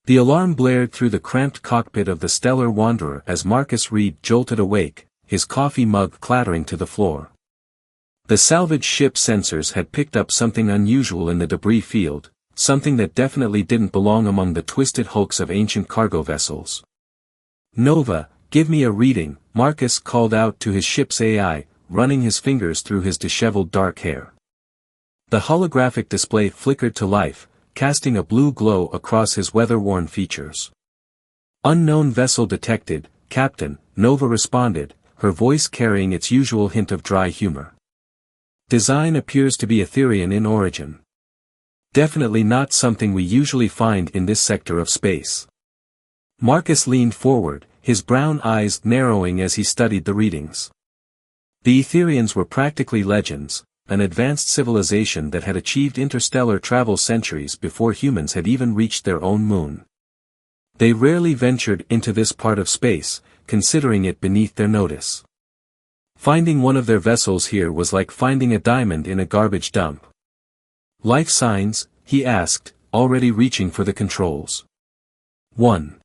The alarm blared through the cramped cockpit of the Stellar Wanderer as Marcus Reed jolted awake, his coffee mug clattering to the floor. The salvage ship sensors had picked up something unusual in the debris field, something that definitely didn't belong among the twisted hulks of ancient cargo vessels. "Nova, give me a reading," Marcus called out to his ship's AI, running his fingers through his disheveled dark hair. The holographic display flickered to life, casting a blue glow across his weather-worn features. "Unknown vessel detected, Captain," Nova responded, her voice carrying its usual hint of dry humor. "Design appears to be Etherian in origin. Definitely not something we usually find in this sector of space." Marcus leaned forward, his brown eyes narrowing as he studied the readings. The Etherians were practically legends, an advanced civilization that had achieved interstellar travel centuries before humans had even reached their own moon. They rarely ventured into this part of space, considering it beneath their notice. Finding one of their vessels here was like finding a diamond in a garbage dump. "Life signs?" he asked, already reaching for the controls. 1.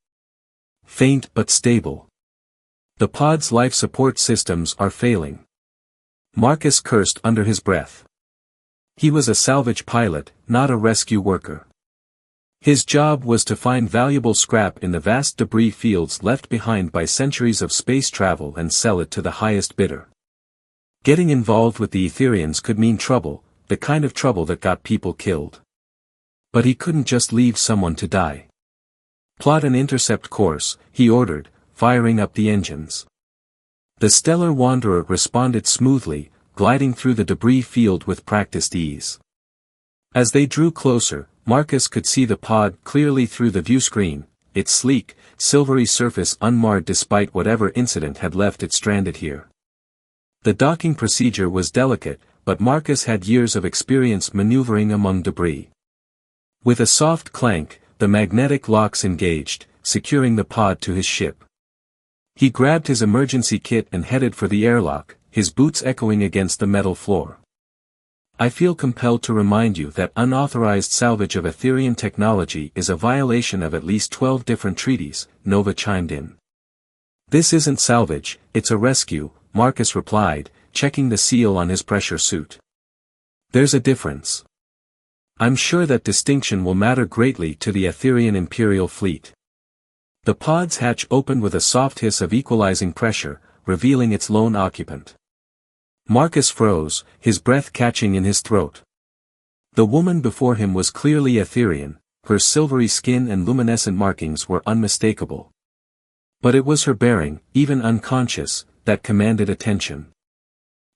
Faint but stable. "The pod's life support systems are failing." Marcus cursed under his breath. He was a salvage pilot, not a rescue worker. His job was to find valuable scrap in the vast debris fields left behind by centuries of space travel and sell it to the highest bidder. Getting involved with the Etherians could mean trouble, the kind of trouble that got people killed. But he couldn't just leave someone to die. "Plot an intercept course," he ordered, firing up the engines. The Stellar Wanderer responded smoothly, gliding through the debris field with practiced ease. As they drew closer, Marcus could see the pod clearly through the viewscreen, its sleek, silvery surface unmarred despite whatever incident had left it stranded here. The docking procedure was delicate, but Marcus had years of experience maneuvering among debris. With a soft clank, the magnetic locks engaged, securing the pod to his ship. He grabbed his emergency kit and headed for the airlock, his boots echoing against the metal floor. "I feel compelled to remind you that unauthorized salvage of Etherian technology is a violation of at least 12 different treaties," Nova chimed in. "This isn't salvage, it's a rescue," Marcus replied, checking the seal on his pressure suit. "There's a difference. I'm sure that distinction will matter greatly to the Etherian Imperial fleet." The pod's hatch opened with a soft hiss of equalizing pressure, revealing its lone occupant. Marcus froze, his breath catching in his throat. The woman before him was clearly Etherian, her silvery skin and luminescent markings were unmistakable. But it was her bearing, even unconscious, that commanded attention.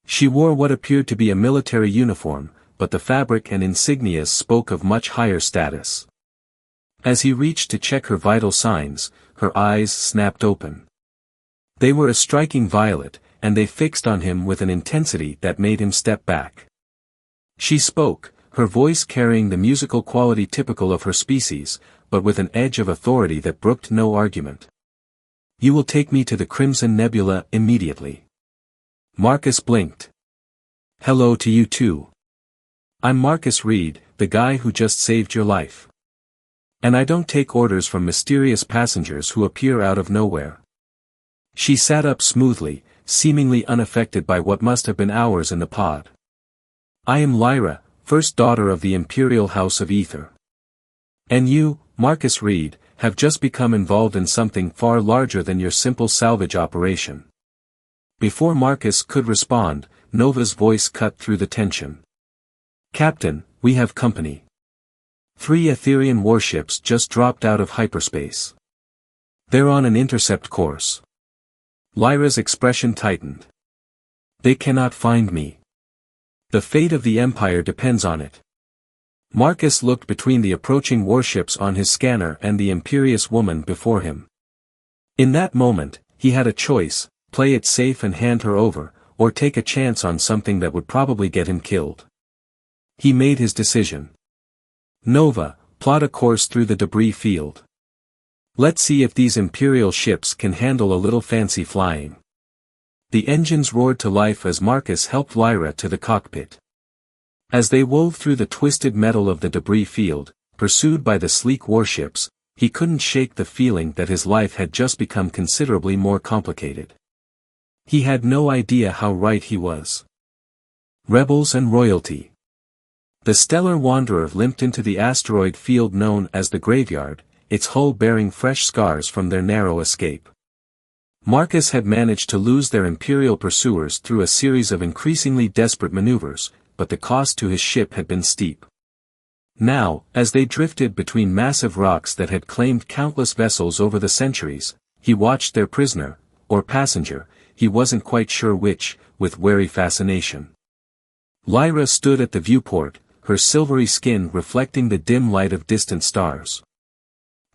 She wore what appeared to be a military uniform, but the fabric and insignias spoke of much higher status. As he reached to check her vital signs, her eyes snapped open. They were a striking violet, and they fixed on him with an intensity that made him step back. She spoke, her voice carrying the musical quality typical of her species, but with an edge of authority that brooked no argument. "You will take me to the Crimson Nebula immediately." Marcus blinked. "Hello to you too. I'm Marcus Reed, the guy who just saved your life. And I don't take orders from mysterious passengers who appear out of nowhere." She sat up smoothly, seemingly unaffected by what must have been hours in the pod. "I am Lyra, first daughter of the Imperial House of Ether. And you, Marcus Reed, have just become involved in something far larger than your simple salvage operation." Before Marcus could respond, Nova's voice cut through the tension. "Captain, we have company. 3 Etherian warships just dropped out of hyperspace. They're on an intercept course." Lyra's expression tightened. "They cannot find me. The fate of the Empire depends on it." Marcus looked between the approaching warships on his scanner and the imperious woman before him. In that moment, he had a choice: play it safe and hand her over, or take a chance on something that would probably get him killed. He made his decision. "Nova, plot a course through the debris field. Let's see if these Imperial ships can handle a little fancy flying." The engines roared to life as Marcus helped Lyra to the cockpit. As they wove through the twisted metal of the debris field, pursued by the sleek warships, he couldn't shake the feeling that his life had just become considerably more complicated. He had no idea how right he was. Rebels and royalty. The stellar wanderer limped into the asteroid field known as the Graveyard, its hull bearing fresh scars from their narrow escape. Marcus had managed to lose their Imperial pursuers through a series of increasingly desperate maneuvers, but the cost to his ship had been steep. Now, as they drifted between massive rocks that had claimed countless vessels over the centuries, he watched their prisoner, or passenger, he wasn't quite sure which, with wary fascination. Lyra stood at the viewport, her silvery skin reflecting the dim light of distant stars.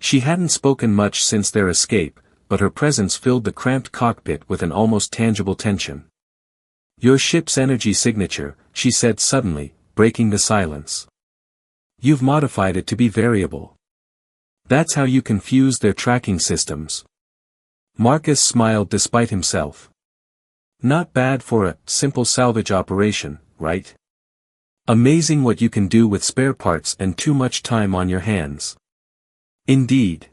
She hadn't spoken much since their escape, but her presence filled the cramped cockpit with an almost tangible tension. "Your ship's energy signature," she said suddenly, breaking the silence. "You've modified it to be variable. That's how you confuse their tracking systems." Marcus smiled despite himself. "Not bad for a simple salvage operation, right? Amazing what you can do with spare parts and too much time on your hands." "Indeed."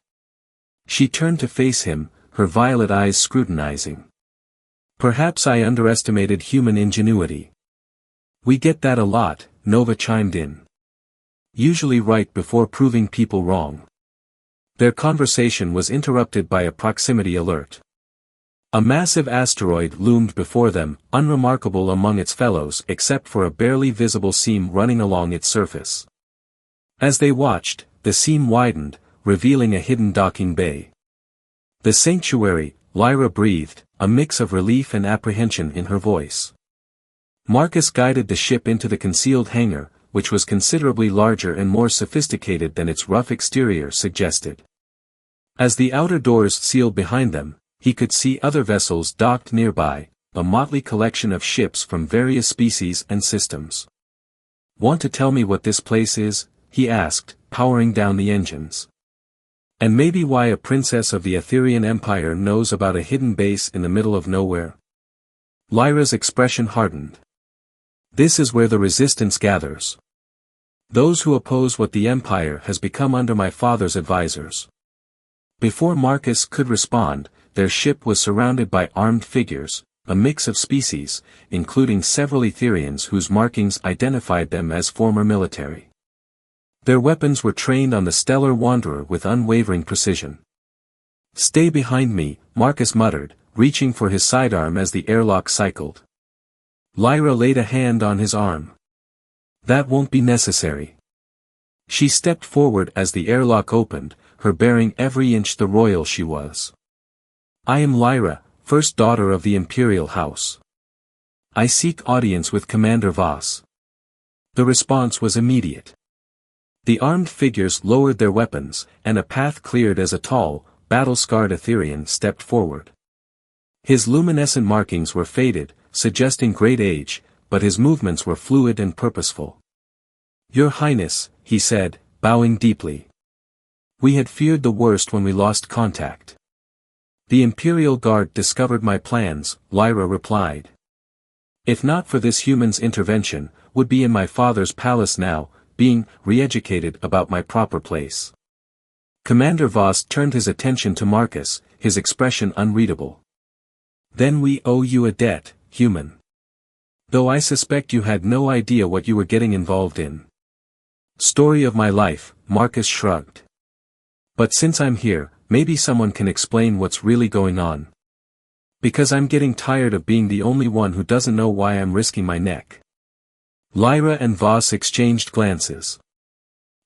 She turned to face him, her violet eyes scrutinizing. "Perhaps I underestimated human ingenuity." "We get that a lot," Nova chimed in. "Usually right before proving people wrong." Their conversation was interrupted by a proximity alert. A massive asteroid loomed before them, unremarkable among its fellows except for a barely visible seam running along its surface. As they watched, the seam widened, revealing a hidden docking bay. "The sanctuary," Lyra breathed, a mix of relief and apprehension in her voice. Marcus guided the ship into the concealed hangar, which was considerably larger and more sophisticated than its rough exterior suggested. As the outer doors sealed behind them, he could see other vessels docked nearby, a motley collection of ships from various species and systems. "Want to tell me what this place is?" he asked, powering down the engines. "And maybe why a princess of the Etherean Empire knows about a hidden base in the middle of nowhere?" Lyra's expression hardened. "This is where the resistance gathers. Those who oppose what the Empire has become under my father's advisors." Before Marcus could respond, their ship was surrounded by armed figures, a mix of species, including several Etherians whose markings identified them as former military. Their weapons were trained on the stellar wanderer with unwavering precision. "Stay behind me," Marcus muttered, reaching for his sidearm as the airlock cycled. Lyra laid a hand on his arm. "That won't be necessary." She stepped forward as the airlock opened, her bearing every inch the royal she was. "I am Lyra, first daughter of the Imperial House. I seek audience with Commander Voss." The response was immediate. The armed figures lowered their weapons, and a path cleared as a tall, battle-scarred Etherian stepped forward. His luminescent markings were faded, suggesting great age, but his movements were fluid and purposeful. "Your Highness," he said, bowing deeply. "We had feared the worst when we lost contact." "The Imperial Guard discovered my plans," Lyra replied. "If not for this human's intervention, would be in my father's palace now, being re-educated about my proper place." Commander Voss turned his attention to Marcus, his expression unreadable. "Then we owe you a debt, human. Though I suspect you had no idea what you were getting involved in." "Story of my life," Marcus shrugged. "But since I'm here, maybe someone can explain what's really going on. Because I'm getting tired of being the only one who doesn't know why I'm risking my neck." Lyra and Voss exchanged glances.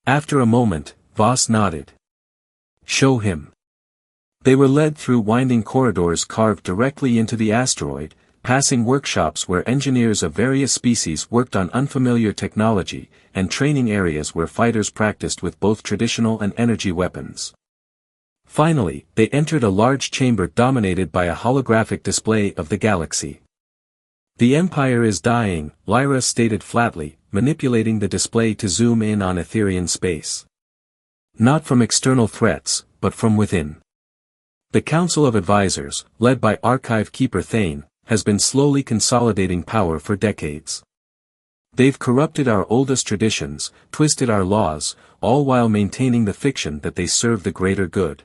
After a moment, Voss nodded. "Show him." They were led through winding corridors carved directly into the asteroid, passing workshops where engineers of various species worked on unfamiliar technology, and training areas where fighters practiced with both traditional and energy weapons. Finally, they entered a large chamber dominated by a holographic display of the galaxy. "The Empire is dying," Lyra stated flatly, manipulating the display to zoom in on Etherian space. "Not from external threats, but from within. The Council of Advisors, led by Archive Keeper Thane, has been slowly consolidating power for decades. They've corrupted our oldest traditions, twisted our laws, all while maintaining the fiction that they serve the greater good.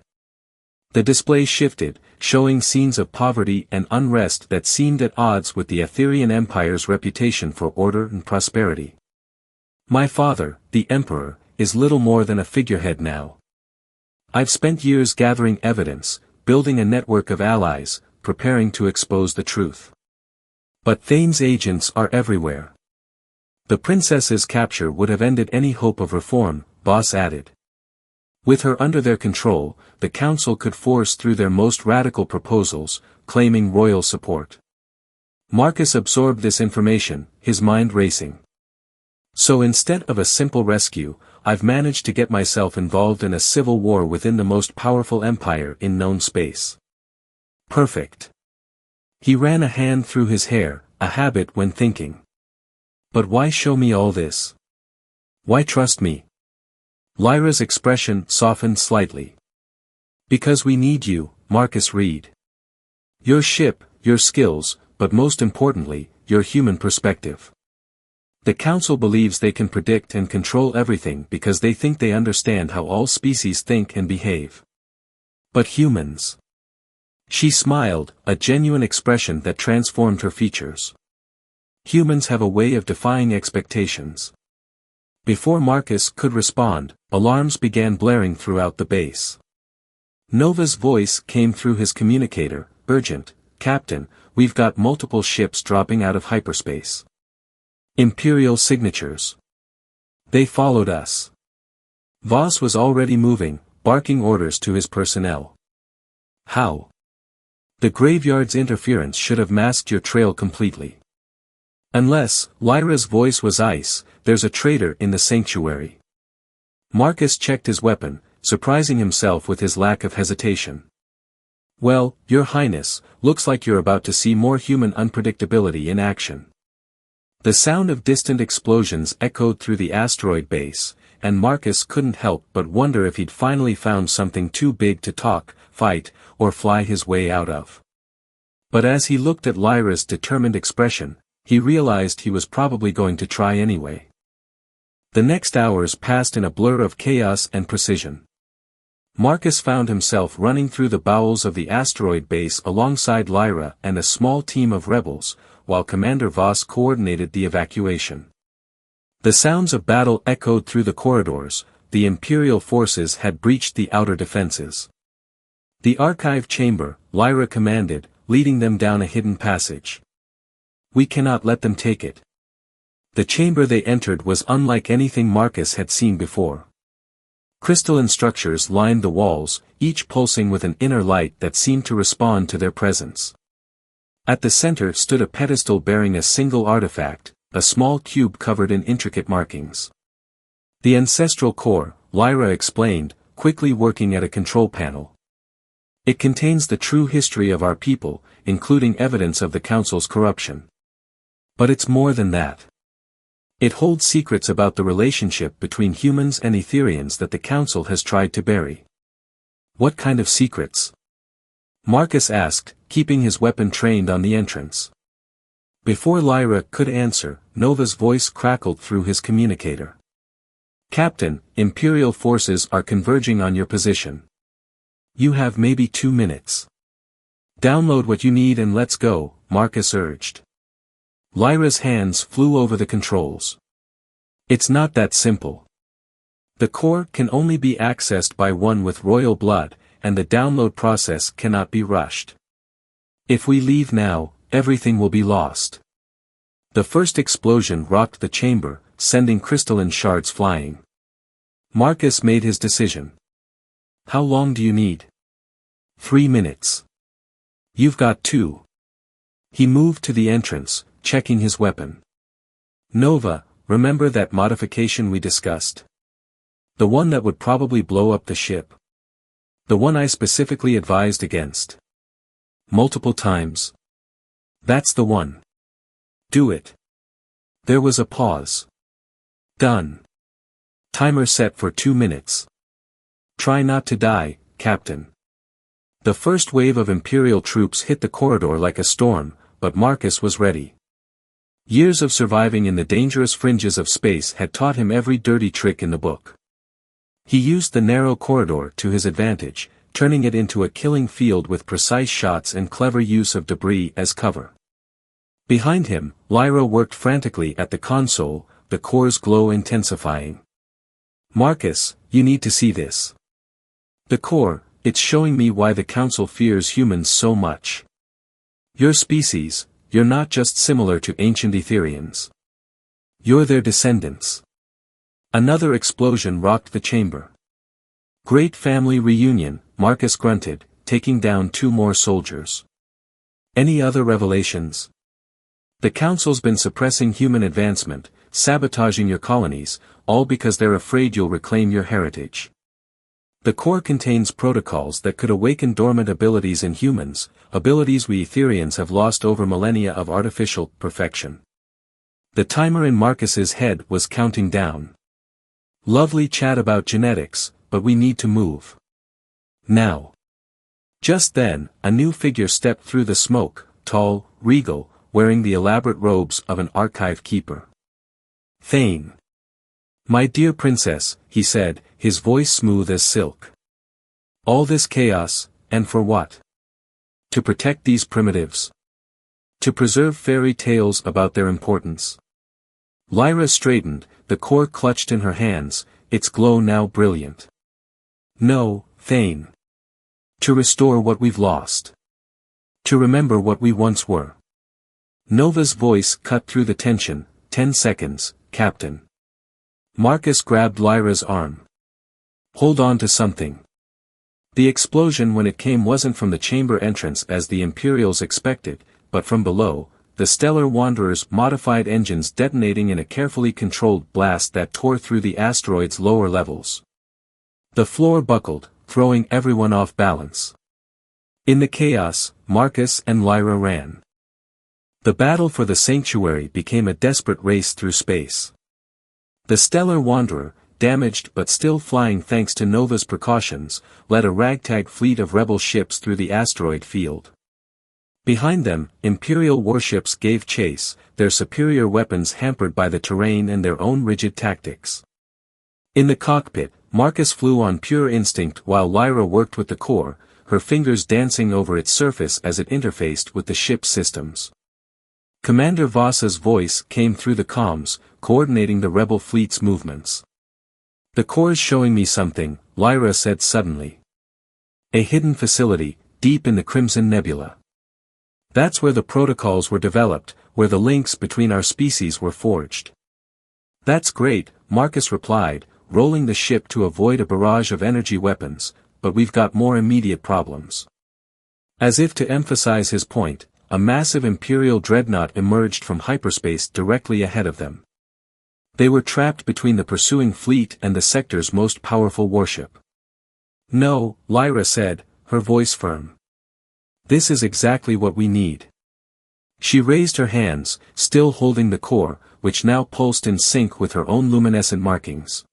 The display shifted, showing scenes of poverty and unrest that seemed at odds with the Aetherian Empire's reputation for order and prosperity. My father, the Emperor, is little more than a figurehead now. I've spent years gathering evidence, building a network of allies, preparing to expose the truth. But Thane's agents are everywhere. The princess's capture would have ended any hope of reform, Voss added. With her under their control, the council could force through their most radical proposals, claiming royal support. Marcus absorbed this information, his mind racing. So instead of a simple rescue, I've managed to get myself involved in a civil war within the most powerful empire in known space. Perfect. He ran a hand through his hair, a habit when thinking. But why show me all this? Why trust me? Lyra's expression softened slightly. Because we need you, Marcus Reed. Your ship, your skills, but most importantly, your human perspective. The Council believes they can predict and control everything because they think they understand how all species think and behave. But humans. She smiled, a genuine expression that transformed her features. Humans have a way of defying expectations. Before Marcus could respond, alarms began blaring throughout the base. Nova's voice came through his communicator, urgent, Captain, we've got multiple ships dropping out of hyperspace. Imperial signatures. They followed us. Voss was already moving, barking orders to his personnel. How? The graveyard's interference should have masked your trail completely. Unless, Lyra's voice was ice, there's a traitor in the sanctuary. Marcus checked his weapon, surprising himself with his lack of hesitation. Well, Your Highness, looks like you're about to see more human unpredictability in action. The sound of distant explosions echoed through the asteroid base, and Marcus couldn't help but wonder if he'd finally found something too big to talk, fight, or fly his way out of. But as he looked at Lyra's determined expression, he realized he was probably going to try anyway. The next hours passed in a blur of chaos and precision. Marcus found himself running through the bowels of the asteroid base alongside Lyra and a small team of rebels, while Commander Voss coordinated the evacuation. The sounds of battle echoed through the corridors, the Imperial forces had breached the outer defenses. The archive chamber, Lyra commanded, leading them down a hidden passage. We cannot let them take it. The chamber they entered was unlike anything Marcus had seen before. Crystalline structures lined the walls, each pulsing with an inner light that seemed to respond to their presence. At the center stood a pedestal bearing a single artifact, a small cube covered in intricate markings. The ancestral core, Lyra explained, quickly working at a control panel. It contains the true history of our people, including evidence of the Council's corruption. But it's more than that. It holds secrets about the relationship between humans and Aetherians that the Council has tried to bury. What kind of secrets? Marcus asked, keeping his weapon trained on the entrance. Before Lyra could answer, Nova's voice crackled through his communicator. Captain, Imperial forces are converging on your position. You have maybe 2 minutes. Download what you need and let's go, Marcus urged. Lyra's hands flew over the controls. It's not that simple. The core can only be accessed by one with royal blood, and the download process cannot be rushed. If we leave now, everything will be lost. The first explosion rocked the chamber, sending crystalline shards flying. Marcus made his decision. How long do you need? 3 minutes. You've got 2. He moved to the entrance, checking his weapon. Nova, remember that modification we discussed? The one that would probably blow up the ship. The one I specifically advised against. Multiple times. That's the one. Do it. There was a pause. Done. Timer set for 2 minutes. Try not to die, Captain. The first wave of Imperial troops hit the corridor like a storm, but Marcus was ready. Years of surviving in the dangerous fringes of space had taught him every dirty trick in the book. He used the narrow corridor to his advantage, turning it into a killing field with precise shots and clever use of debris as cover. Behind him, Lyra worked frantically at the console, the core's glow intensifying. "Marcus, you need to see this. The core, it's showing me why the Council fears humans so much. Your species, you're not just similar to ancient Etherians. You're their descendants." Another explosion rocked the chamber. "Great family reunion," Marcus grunted, taking down 2 more soldiers. "Any other revelations?" "The Council's been suppressing human advancement, sabotaging your colonies, all because they're afraid you'll reclaim your heritage. The core contains protocols that could awaken dormant abilities in humans, abilities we Etherians have lost over millennia of artificial perfection." The timer in Marcus's head was counting down. "Lovely chat about genetics, but we need to move. Now." Just then, a new figure stepped through the smoke, tall, regal, wearing the elaborate robes of an archive keeper. "Thane. My dear princess," he said, his voice smooth as silk. "All this chaos, and for what? To protect these primitives? To preserve fairy tales about their importance?" Lyra straightened, the core clutched in her hands, its glow now brilliant. "No, Thane. To restore what we've lost. To remember what we once were." Nova's voice cut through the tension. 10 seconds, Captain." Marcus grabbed Lyra's arm. "Hold on to something." The explosion when it came wasn't from the chamber entrance as the Imperials expected, but from below, the Stellar Wanderer's modified engines detonating in a carefully controlled blast that tore through the asteroid's lower levels. The floor buckled, throwing everyone off balance. In the chaos, Marcus and Lyra ran. The battle for the sanctuary became a desperate race through space. The Stellar Wanderer, damaged but still flying thanks to Nova's precautions, led a ragtag fleet of rebel ships through the asteroid field. Behind them, Imperial warships gave chase, their superior weapons hampered by the terrain and their own rigid tactics. In the cockpit, Marcus flew on pure instinct while Lyra worked with the core, her fingers dancing over its surface as it interfaced with the ship's systems. Commander Voss's voice came through the comms, coordinating the rebel fleet's movements. "The core's showing me something," Lyra said suddenly. "A hidden facility, deep in the Crimson Nebula. That's where the protocols were developed, where the links between our species were forged." "That's great," Marcus replied, rolling the ship to avoid a barrage of energy weapons, "but we've got more immediate problems." As if to emphasize his point, a massive Imperial dreadnought emerged from hyperspace directly ahead of them. They were trapped between the pursuing fleet and the sector's most powerful warship. "No," Lyra said, her voice firm. "This is exactly what we need." She raised her hands, still holding the core, which now pulsed in sync with her own luminescent markings.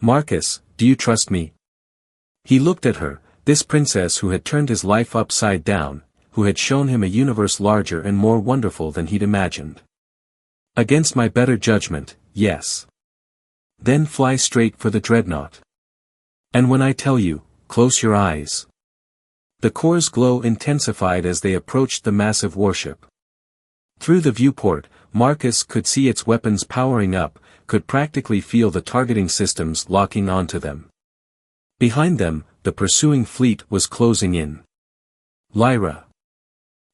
"Marcus, do you trust me?" He looked at her, this princess who had turned his life upside down, who had shown him a universe larger and more wonderful than he'd imagined. "Against my better judgment, yes." "Then fly straight for the dreadnought. And when I tell you, close your eyes." The core's glow intensified as they approached the massive warship. Through the viewport, Marcus could see its weapons powering up, could practically feel the targeting systems locking onto them. Behind them, the pursuing fleet was closing in. "Lyra.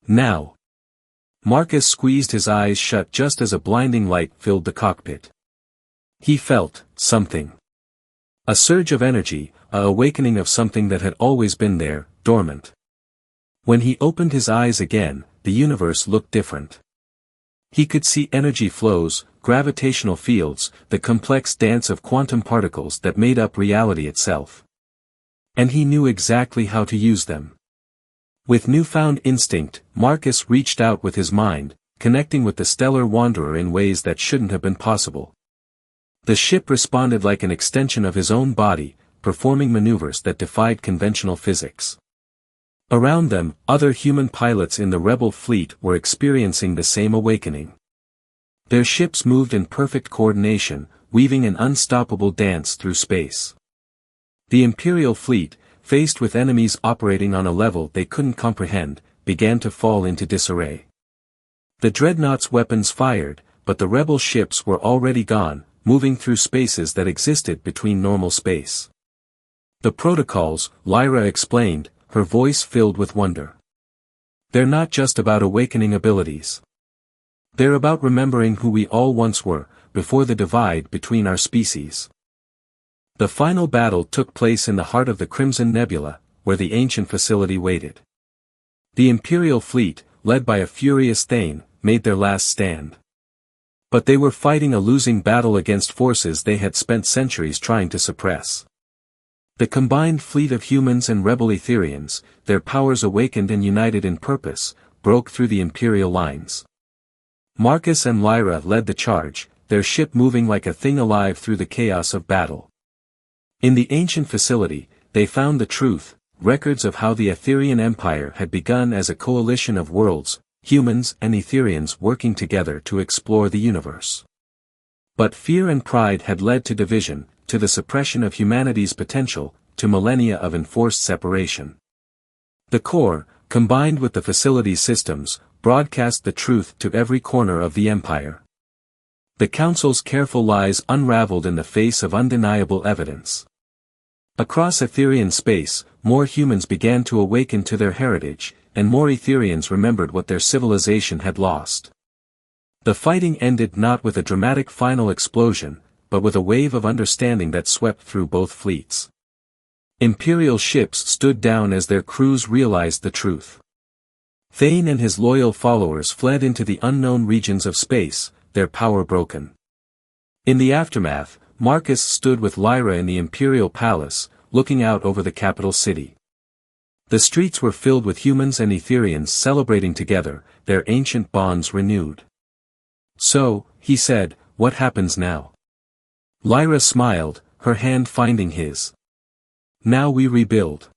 Now." Marcus squeezed his eyes shut just as a blinding light filled the cockpit. He felt something. A surge of energy, a awakening of something that had always been there, dormant. When he opened his eyes again, the universe looked different. He could see energy flows, gravitational fields, the complex dance of quantum particles that made up reality itself. And he knew exactly how to use them. With newfound instinct, Marcus reached out with his mind, connecting with the Stellar Wanderer in ways that shouldn't have been possible. The ship responded like an extension of his own body, performing maneuvers that defied conventional physics. Around them, other human pilots in the rebel fleet were experiencing the same awakening. Their ships moved in perfect coordination, weaving an unstoppable dance through space. The Imperial fleet, faced with enemies operating on a level they couldn't comprehend, began to fall into disarray. The dreadnought's weapons fired, but the rebel ships were already gone, moving through spaces that existed between normal space. The protocols, Lyra explained, her voice filled with wonder. They're not just about awakening abilities. They're about remembering who we all once were, before the divide between our species. The final battle took place in the heart of the Crimson Nebula, where the ancient facility waited. The Imperial fleet, led by a furious Thane, made their last stand. But they were fighting a losing battle against forces they had spent centuries trying to suppress. The combined fleet of humans and rebel Etherians, their powers awakened and united in purpose, broke through the Imperial lines. Marcus and Lyra led the charge, their ship moving like a thing alive through the chaos of battle. In the ancient facility, they found the truth, records of how the Etherian Empire had begun as a coalition of worlds, humans and Etherians working together to explore the universe. But fear and pride had led to division, to the suppression of humanity's potential, to millennia of enforced separation. The core, combined with the facility's systems, broadcast the truth to every corner of the Empire. The Council's careful lies unraveled in the face of undeniable evidence. Across Etherian space, more humans began to awaken to their heritage, and more Etherians remembered what their civilization had lost. The fighting ended not with a dramatic final explosion, but with a wave of understanding that swept through both fleets. Imperial ships stood down as their crews realized the truth. Thane and his loyal followers fled into the unknown regions of space, their power broken. In the aftermath, Marcus stood with Lyra in the Imperial Palace, looking out over the capital city. The streets were filled with humans and Etherians celebrating together, their ancient bonds renewed. So, he said, what happens now? Lyra smiled, her hand finding his. Now we rebuild.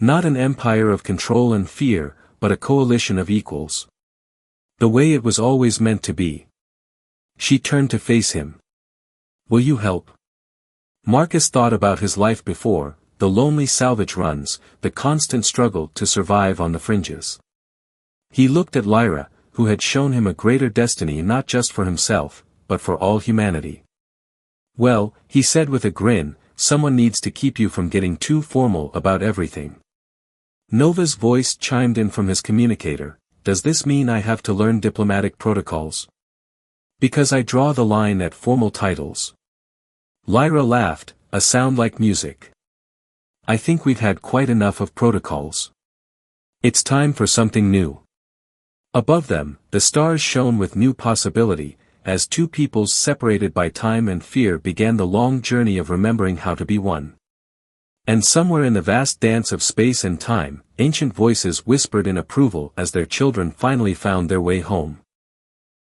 Not an empire of control and fear, but a coalition of equals. The way it was always meant to be. She turned to face him. Will you help? Marcus thought about his life before, the lonely salvage runs, the constant struggle to survive on the fringes. He looked at Lyra, who had shown him a greater destiny not just for himself, but for all humanity. Well, he said with a grin, someone needs to keep you from getting too formal about everything. Nova's voice chimed in from his communicator, does this mean I have to learn diplomatic protocols? Because I draw the line at formal titles. Lyra laughed, a sound like music. I think we've had quite enough of protocols. It's time for something new. Above them, the stars shone with new possibility, as two peoples separated by time and fear began the long journey of remembering how to be one. And somewhere in the vast dance of space and time, ancient voices whispered in approval as their children finally found their way home.